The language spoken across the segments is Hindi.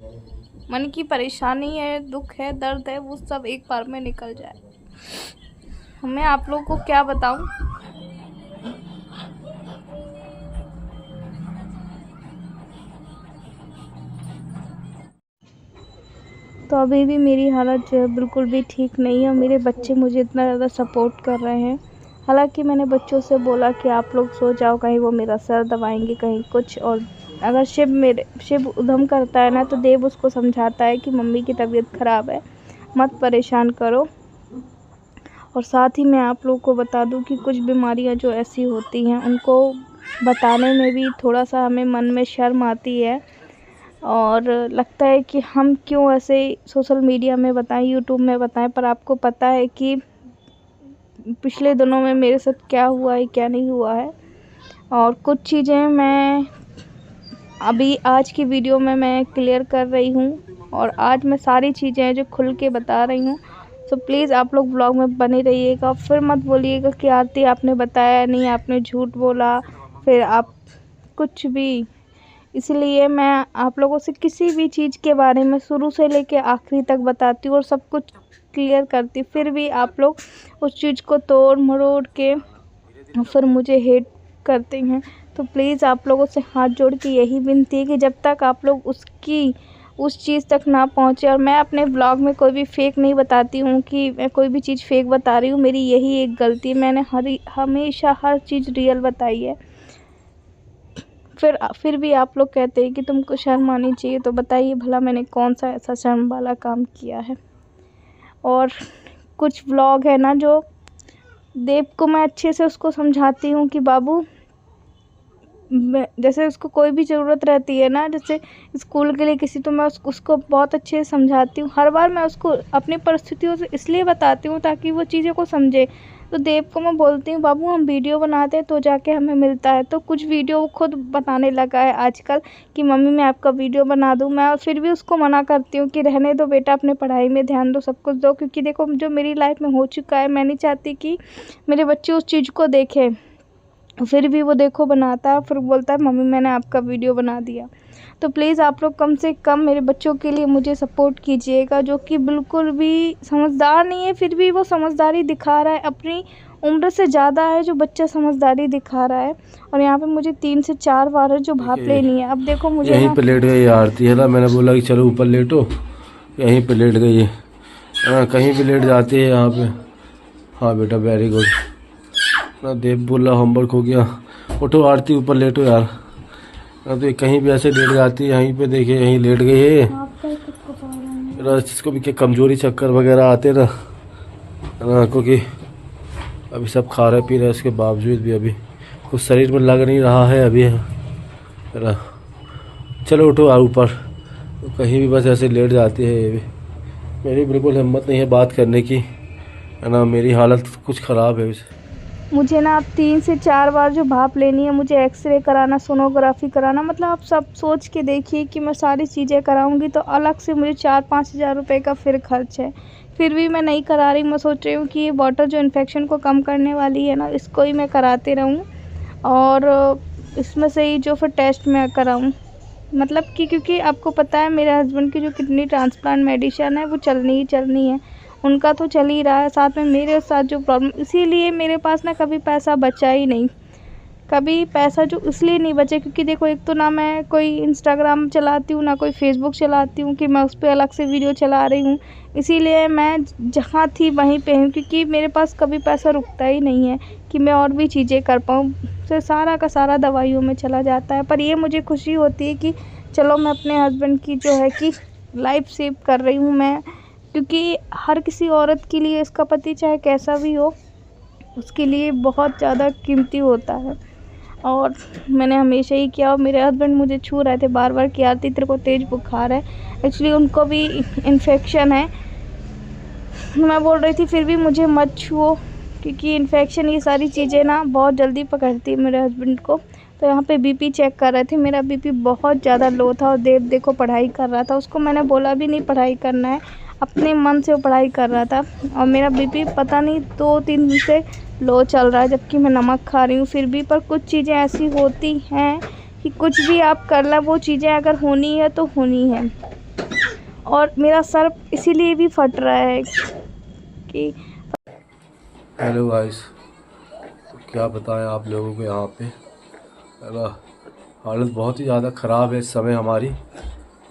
मन की परेशानी है, दुख है, दर्द है, वो सब एक बार में निकल जाए। मैं आप लोगों को क्या बताऊं। तो अभी भी मेरी हालत जो है बिल्कुल भी ठीक नहीं है और मेरे बच्चे मुझे इतना ज़्यादा सपोर्ट कर रहे हैं। हालांकि मैंने बच्चों से बोला कि आप लोग सो जाओ, कहीं वो मेरा सर दबाएंगे, कहीं कुछ। और अगर शिव उधम करता है ना, तो देव उसको समझाता है कि मम्मी की तबीयत ख़राब है, मत परेशान करो। और साथ ही मैं आप लोगों को बता दूं कि कुछ बीमारियां जो ऐसी होती हैं, उनको बताने में भी थोड़ा सा हमें मन में शर्म आती है और लगता है कि हम क्यों ऐसे सोशल मीडिया में बताएं, यूट्यूब में बताएं। पर आपको पता है कि पिछले दिनों में मेरे साथ क्या हुआ है, क्या नहीं हुआ है। और कुछ चीज़ें मैं अभी आज की वीडियो में मैं क्लियर कर रही हूँ और आज मैं सारी चीज़ें जो खुल के बता रही हूँ। तो प्लीज़ आप लोग ब्लॉग में बने रहिएगा। फिर मत बोलिएगा कि आरती आपने बताया नहीं, आपने झूठ बोला, फिर आप कुछ भी। इसलिए मैं आप लोगों से किसी भी चीज़ के बारे में शुरू से लेके आखिरी तक बताती हूँ और सब कुछ क्लियर करती हूँ। फिर भी आप लोग उस चीज़ को तोड़ मरोड़ के फिर मुझे हेट करते हैं। तो प्लीज़ आप लोगों से हाथ जोड़ के यही विनती है कि जब तक आप लोग उस चीज़ तक ना पहुँचे। और मैं अपने ब्लॉग में कोई भी फेक नहीं बताती हूँ कि मैं कोई भी चीज़ फेक बता रही हूँ। मेरी यही एक गलती है, मैंने हमेशा हर चीज़ रियल बताई है। फिर भी आप लोग कहते हैं कि तुमको शर्म आनी चाहिए। तो बताइए भला मैंने कौन सा ऐसा शर्म वाला काम किया है। और कुछ व्लॉग है ना, जो देव को मैं अच्छे से उसको समझाती हूँ कि बाबू, जैसे उसको कोई भी ज़रूरत रहती है ना, जैसे स्कूल के लिए किसी, तो मैं उसको बहुत अच्छे से समझाती हूँ। हर बार मैं उसको अपनी परिस्थितियों से इसलिए बताती हूँ ताकि वो चीज़ों को समझे। तो देव को मैं बोलती हूँ, बाबू हम वीडियो बनाते हैं तो जाके हमें मिलता है। तो कुछ वीडियो वो खुद बनाने लगा है आजकल कि मम्मी मैं आपका वीडियो बना दूँ। मैं फिर भी उसको मना करती हूँ कि रहने दो बेटा, अपने पढ़ाई में ध्यान दो, सब कुछ दो। क्योंकि देखो जो मेरी लाइफ में हो चुका है, मैं नहीं चाहती कि मेरे बच्चे उस चीज़ को देखें। फिर भी वो देखो बनाता है, फिर बोलता है मम्मी मैंने आपका वीडियो बना दिया। तो प्लीज़ आप लोग कम से कम मेरे बच्चों के लिए मुझे सपोर्ट कीजिएगा, जो कि बिल्कुल भी समझदार नहीं है, फिर भी वो समझदारी दिखा रहा है। अपनी उम्र से ज़्यादा है जो बच्चा समझदारी दिखा रहा है। और यहाँ पे मुझे 3 से 4 बार है जो भाप लेनी है। अब देखो मुझे यहीं पे लेट गई आरती है ना, मैंने बोला कि चलो ऊपर लेटो, यहीं पे लेट गई है। कहीं भी लेट जाती है यहाँ पे। हाँ बेटा वेरी गुड ना। देव बोला होमवर्क हो गया, उठो आरती ऊपर लेटो यार। ना तो कहीं भी ऐसे लेट जाती है, यहीं पे देखिए यहीं लेट गई है। इसको भी क्या कमजोरी चक्कर वगैरह आते ना, क्योंकि अभी सब खा रहे पी रहे, उसके बावजूद भी अभी कुछ शरीर में लग नहीं रहा है अभी है ना। चलो उठो यार ऊपर। तो कहीं भी बस ऐसे लेट जाती है ये भी। मेरी बिल्कुल हिम्मत नहीं है बात करने की, है ना। मेरी हालत कुछ ख़राब है। मुझे ना अब 3 से 4 बार जो भाप लेनी है, मुझे एक्सरे कराना, सोनोग्राफी कराना, मतलब आप सब सोच के देखिए कि मैं सारी चीज़ें कराऊंगी तो अलग से मुझे 4-5 हज़ार रुपये का फिर खर्च है। फिर भी मैं नहीं करा रही। मैं सोच रही हूँ कि ये वाटर जो इन्फेक्शन को कम करने वाली है ना, इसको ही मैं कराते रहूँ और इसमें से ही जो फिर टेस्ट मैं कराऊँ। मतलब कि क्योंकि आपको पता है मेरे हस्बैंड की जो किडनी ट्रांसप्लांट मेडिसिन है वो चलनी ही चलनी है। उनका तो चल ही रहा है, साथ में मेरे साथ जो प्रॉब्लम, इसीलिए मेरे पास ना कभी पैसा बचा ही नहीं। कभी पैसा जो इसलिए नहीं बचे क्योंकि देखो, एक तो ना मैं कोई इंस्टाग्राम चलाती हूँ, ना कोई फेसबुक चलाती हूँ कि मैं उस पर अलग से वीडियो चला रही हूँ। इसीलिए मैं जहाँ थी वहीं पे हूँ, क्योंकि मेरे पास कभी पैसा रुकता ही नहीं है कि मैं और भी चीज़ें कर पाऊँ। तो सारा का सारा दवाइयों में चला जाता है। पर ये मुझे खुशी होती है कि चलो मैं अपने हस्बैंड की जो है कि लाइफ सेव कर रही हूँ मैं। क्योंकि हर किसी औरत के लिए इसका पति चाहे कैसा भी हो, उसके लिए बहुत ज़्यादा कीमती होता है। और मैंने हमेशा ही किया। और मेरे हस्बैंड मुझे छू रहे थे बार बार कि आरती तेरे को तेज़ बुखार है। एक्चुअली उनको भी इन्फेक्शन है। मैं बोल रही थी फिर भी मुझे मत छुओ, क्योंकि इन्फेक्शन ये सारी चीज़ें ना बहुत जल्दी पकड़ती है मेरे हस्बैंड को। तो यहाँ पे बीपी चेक कर रहे थे, मेरा बीपी बहुत ज़्यादा लो था। और देव देखो पढ़ाई कर रहा था, उसको मैंने बोला भी नहीं पढ़ाई करना है, अपने मन से वो पढ़ाई कर रहा था। और मेरा बीपी पता नहीं 2-3 दिन से लो चल रहा है, जबकि मैं नमक खा रही हूँ फिर भी। पर कुछ चीज़ें ऐसी होती हैं कि कुछ भी आप कर लो, वो चीज़ें अगर होनी है तो होनी है। और मेरा सर इसीलिए भी फट रहा है कि हेलो गाइस, तो क्या बताएं आप लोगों को, यहाँ पे है ना हालत बहुत ही ज़्यादा ख़राब है इस समय हमारी,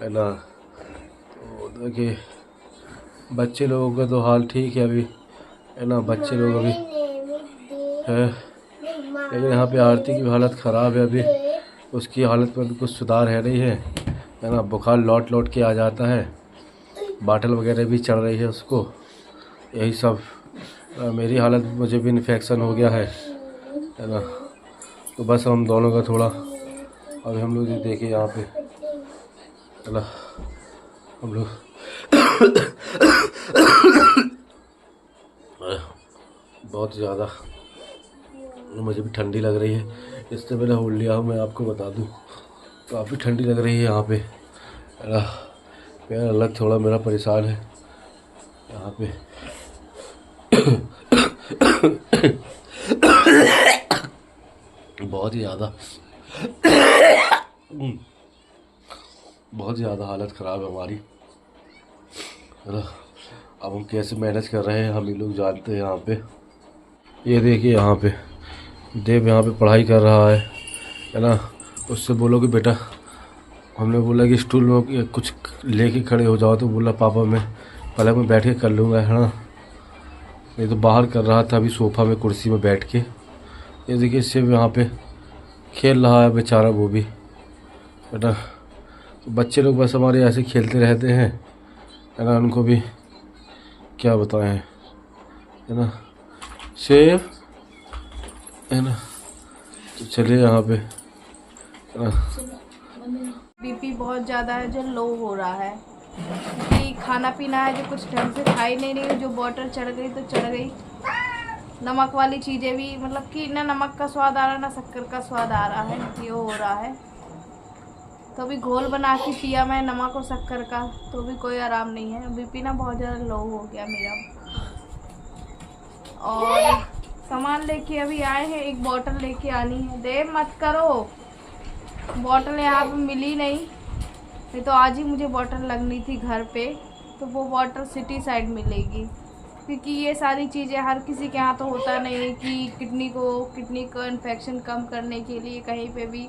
है ना। तो देखिए बच्चे लोगों का तो हाल ठीक है अभी, है ना, बच्चे लोग अभी है, लेकिन यहाँ पे आरती की हालत ख़राब है अभी, उसकी हालत में भी कुछ सुधार है नहीं है ना। बुखार लौट लौट के आ जाता है, बाटल वगैरह भी चढ़ रही है उसको, यही सब। मेरी हालत, मुझे भी इन्फेक्शन हो गया है ना। तो बस हम दोनों का थोड़ा, अभी हम लोग देखिए यहाँ पे, है ना, हम लोग बहुत ज़्यादा मुझे भी ठंडी लग रही है, इससे मैंने होल्ड लिया हूँ, मैं आपको बता दूँ काफ़ी ठंडी लग रही है यहाँ पे, है ना। मेरा अलग थोड़ा मेरा परेशान है यहाँ पे बहुत ही ज़्यादा हालत ख़राब है हमारी, है ना। अब हम कैसे मैनेज कर रहे हैं हम ही लोग जानते हैं। यहाँ पे ये देखिए, यहाँ पे देव यहाँ पे पढ़ाई कर रहा है ना। उससे बोलो कि बेटा, हमने बोला कि स्टूल में कुछ लेके खड़े हो जाओ, तो बोला पापा मैं पलंग में बैठ के कर लूँगा, है ना। ये तो बाहर कर रहा था अभी सोफ़ा में कुर्सी में बैठ के। ये देखिए इससे यहाँ पे खेल रहा है बेचारा वो भी, है ना। तो बच्चे लोग बस हमारे ऐसे खेलते रहते हैं, है ना, उनको भी क्या बताएं, है ना। सेफ, है ना। तो चलिए यहाँ पे, है ना। बीपी बहुत ज़्यादा है जो लो हो रहा है, क्योंकि खाना पीना है जो कुछ ढंग से खा ही नहीं रही, जो बॉटल चढ़ गई तो चढ़ गई। नमक वाली चीज़ें भी, मतलब कि ना नमक का स्वाद आ रहा ना शक्कर का स्वाद आ रहा है, ये हो रहा है। तो अभी घोल बना के पिया मैं नमक और शक्कर का, तो भी कोई आराम नहीं है। बीपी ना बहुत ज़्यादा लो हो गया मेरा। और सामान लेके अभी आए हैं, एक बोतल लेके आनी है। देर मत करो, बोतल यहाँ पे मिली नहीं तो आज ही मुझे बोतल लगनी थी घर पे, तो वो बोतल सिटी साइड मिलेगी, क्योंकि ये सारी चीज़ें हर किसी के यहाँ तो होता नहीं है कि किडनी को इन्फेक्शन कम करने के लिए कहीं पे भी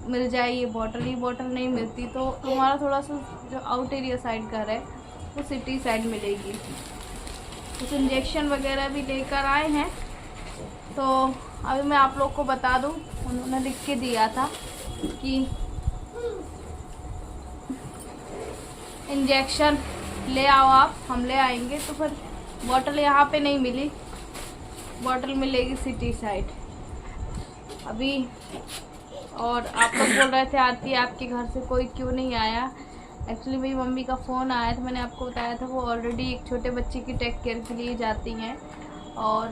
मिल जाए ये बोतल नहीं मिलती। तो हमारा थोड़ा सा जो आउट एरिया साइड घर है वो सिटी साइड मिलेगी। कुछ इंजेक्शन वगैरह भी लेकर आए हैं, तो अभी मैं आप लोग को बता दूं, उन्होंने लिख के दिया था कि इंजेक्शन ले आओ आप, हम ले आएंगे। तो फिर बॉटल यहाँ पे नहीं मिली, बॉटल मिलेगी सिटी साइड अभी। और आप लोग बोल रहे थे आरती आपके घर से कोई क्यों नहीं आया। एक्चुअली मेरी मम्मी का फ़ोन आया था, मैंने आपको बताया था, वो ऑलरेडी एक छोटे बच्चे की टेक केयर के लिए जाती हैं। और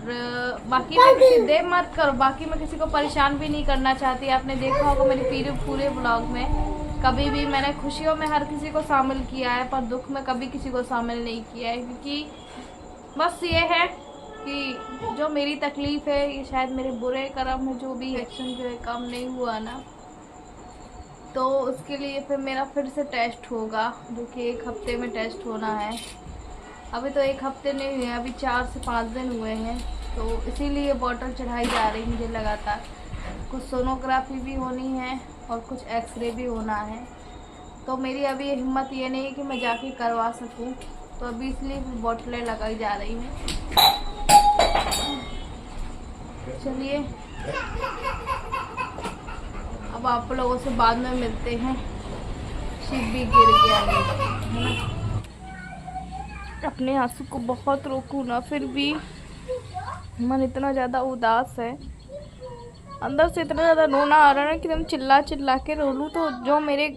बाकी मैं देर मत करो, बाकी मैं किसी को परेशान भी नहीं करना चाहती। आपने देखा होगा मेरे पूरे ब्लॉग में, कभी भी मैंने खुशियों में हर किसी को शामिल किया है, पर दुख में कभी किसी को शामिल नहीं किया है, क्योंकि बस ये है कि जो मेरी तकलीफ़ है ये शायद मेरे बुरे कर्म है, जो भी एक्शन जो है काम नहीं हुआ ना, तो उसके लिए फिर मेरा फिर से टेस्ट होगा, जो कि 1 हफ्ते में टेस्ट होना है। अभी तो 1 हफ्ते नहीं हुए, अभी 4 से 5 दिन हुए हैं, तो इसीलिए बॉटल चढ़ाई जा रही मुझे लगातार। कुछ सोनोग्राफी भी होनी है और कुछ एक्सरे भी होना है, तो मेरी अभी हिम्मत ये नहीं है कि मैं जाके करवा सकूं, तो अभी इसलिए बॉटलें लगाई जा रही हैं। चलिए अब आप लोगों से बाद में मिलते हैं। शिव भी गिर गया है, अपने आंसू को बहुत रोकूं ना, फिर भी मन इतना ज़्यादा उदास है, अंदर से इतना ज़्यादा रोना आ रहा है कि एकदम चिल्ला चिल्ला के रो लूँ, तो जो मेरे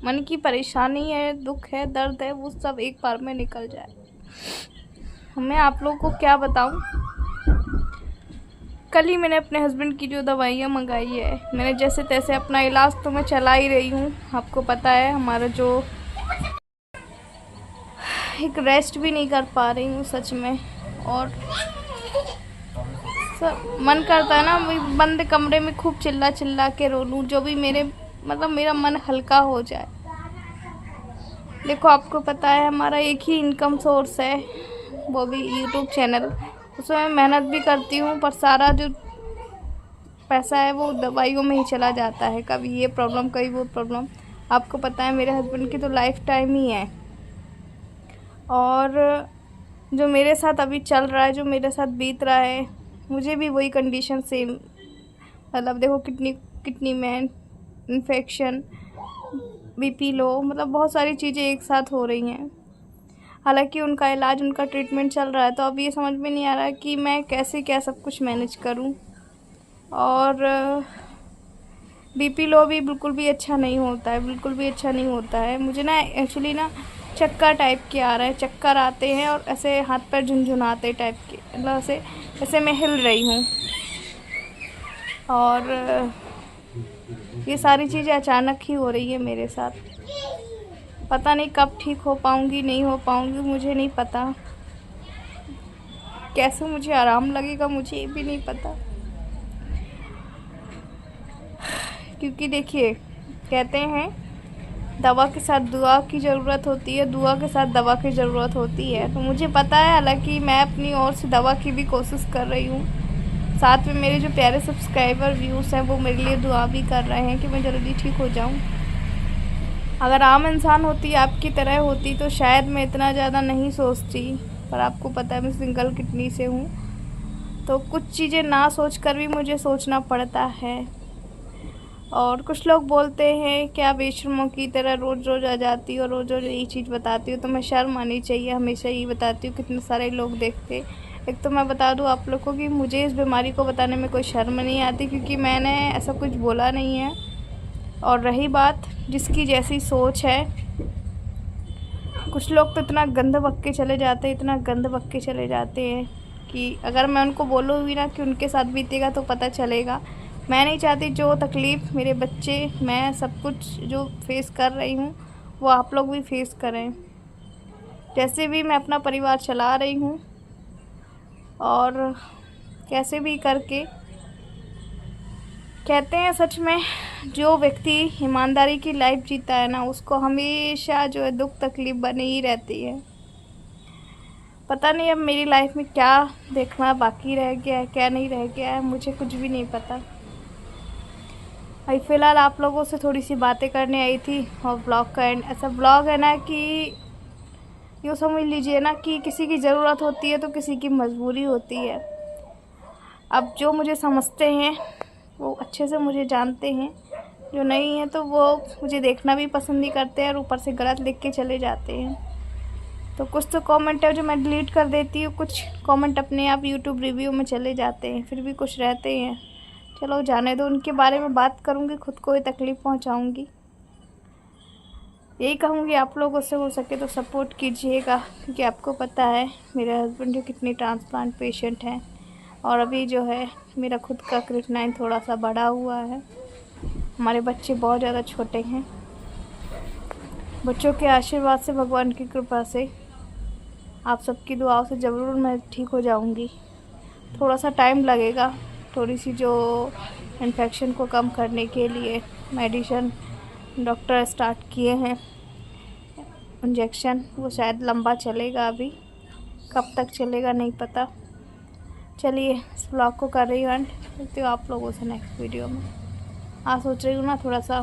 मन की परेशानी है, दुख है, दर्द है, वो सब एक बार में निकल जाए। मैं आप लोगों को क्या बताऊं, कल ही मैंने अपने हस्बैंड की जो दवाइयाँ मंगाई है, मैंने जैसे तैसे अपना इलाज तो मैं चला ही रही हूँ। आपको पता है हमारा जो एक रेस्ट भी नहीं कर पा रही हूँ सच में, और सब मन करता है ना बंद कमरे में खूब चिल्ला चिल्ला के रो लूँ, जो भी मेरा मन हल्का हो जाए। देखो आपको पता है हमारा एक ही इनकम सोर्स है, वो भी यूट्यूब चैनल। उसमें मैं मेहनत भी करती हूँ, पर सारा जो पैसा है वो दवाइयों में ही चला जाता है। कभी ये प्रॉब्लम, कभी वो प्रॉब्लम। आपको पता है मेरे हस्बैंड की तो लाइफ टाइम ही है, और जो मेरे साथ अभी चल रहा है, जो मेरे साथ बीत रहा है, मुझे भी वही कंडीशन सेम। मतलब देखो कितनी मैं इन्फेक्शन, बीपी लो, मतलब बहुत सारी चीज़ें एक साथ हो रही हैं। हालांकि उनका इलाज, उनका ट्रीटमेंट चल रहा है, तो अब ये समझ में नहीं आ रहा कि मैं कैसे क्या सब कुछ मैनेज करूं। और बीपी लो भी बिल्कुल भी अच्छा नहीं होता है, बिल्कुल भी अच्छा नहीं होता है। मुझे ना एक्चुअली ना चक्कर टाइप के आ रहे हैं, चक्कर आते हैं और ऐसे हाथ पैर झुनझुनाते टाइप के, मतलब ऐसे मैं हिल रही हूँ। और ये सारी चीज़ें अचानक ही हो रही है मेरे साथ। पता नहीं कब ठीक हो पाऊँगी, नहीं हो पाऊँगी, मुझे नहीं पता। कैसे मुझे आराम लगेगा मुझे ये भी नहीं पता। क्योंकि देखिए, कहते हैं दवा के साथ दुआ की ज़रूरत होती है, दुआ के साथ दवा की ज़रूरत होती है। तो मुझे पता है, हालांकि मैं अपनी ओर से दवा की भी कोशिश कर रही हूँ। साथ में मेरे जो प्यारे सब्सक्राइबर व्यूज़ हैं वो मेरे लिए दुआ भी कर रहे हैं कि मैं जल्दी ठीक हो जाऊँ। अगर आम इंसान होती, आपकी तरह होती, तो शायद मैं इतना ज़्यादा नहीं सोचती। पर आपको पता है मैं सिंगल किडनी से हूँ, तो कुछ चीज़ें ना सोच कर भी मुझे सोचना पड़ता है। और कुछ लोग बोलते हैं क्या बेशर्मों की तरह रोज़ रोज़ आ जाती हो और रोज़ रोज़ यही चीज़ बताती हो। तो मैं शर्म आनी चाहिए, हमेशा यही बताती हूँ, कितने सारे लोग देखते। एक तो मैं बता दूँ आप लोगों को कि मुझे इस बीमारी को बताने में कोई शर्म नहीं आती, क्योंकि मैंने ऐसा कुछ बोला नहीं है। और रही बात जिसकी जैसी सोच है, कुछ लोग तो इतना गंद बक के चले जाते हैं, इतना गंद बक के चले जाते हैं कि अगर मैं उनको बोलूँगी ना कि उनके साथ बीतेगा तो पता चलेगा। मैं नहीं चाहती जो तकलीफ़ मेरे बच्चे, मैं सब कुछ जो फेस कर रही हूँ वो आप लोग भी फेस करें। जैसे भी मैं अपना परिवार चला रही हूँ, और कैसे भी करके, कहते हैं सच में जो व्यक्ति ईमानदारी की लाइफ जीता है ना, उसको हमेशा जो है दुख तकलीफ़ बनी ही रहती है। पता नहीं अब मेरी लाइफ में क्या देखना बाकी रह गया है, क्या नहीं रह गया है, मुझे कुछ भी नहीं पता। अभी फ़िलहाल आप लोगों से थोड़ी सी बातें करने आई थी, और ब्लॉग का एंड ऐसा ब्लॉग है ना कि यूँ समझ लीजिए ना कि किसी की ज़रूरत होती है तो किसी की मजबूरी होती है। अब जो मुझे समझते हैं वो अच्छे से मुझे जानते हैं, जो नहीं है तो वो मुझे देखना भी पसंद नहीं करते हैं और ऊपर से गलत लिख के चले जाते हैं। तो कुछ तो कमेंट है जो मैं डिलीट कर देती हूँ, कुछ कमेंट अपने आप यूट्यूब रिव्यू में चले जाते हैं, फिर भी कुछ रहते हैं। चलो जाने दो, उनके बारे में बात करूँगी, खुद को ही तकलीफ़ पहुँचाऊँगी। यही कहूँगी आप लोगों से हो सके तो सपोर्ट कीजिएगा, क्योंकि आपको पता है मेरे हस्बैंड जो कितनी ट्रांसप्लांट पेशेंट हैं, और अभी जो है मेरा खुद का क्रिएटिनिन थोड़ा सा बढ़ा हुआ है। हमारे बच्चे बहुत ज़्यादा छोटे हैं। बच्चों के आशीर्वाद से, भगवान की कृपा से, आप सबकी दुआओं से ज़रूर मैं ठीक हो जाऊँगी। थोड़ा सा टाइम लगेगा, थोड़ी सी जो इन्फेक्शन को कम करने के लिए मेडिसिन डॉक्टर स्टार्ट किए हैं, इंजेक्शन, वो शायद लंबा चलेगा, अभी कब तक चलेगा नहीं पता। चलिए इस ब्लॉग को कर रही हूँ एंड मिलती हूँ आप लोगों से नेक्स्ट वीडियो में। आज सोच रही हूँ ना थोड़ा सा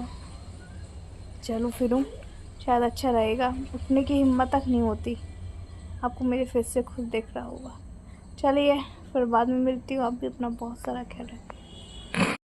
चलूँ फिरूँ, शायद अच्छा रहेगा। उठने की हिम्मत तक नहीं होती, आपको मेरे फेस से खुद देख रहा होगा। चलिए फिर बाद में मिलती हूँ, आप भी अपना बहुत सारा ख्याल रखें।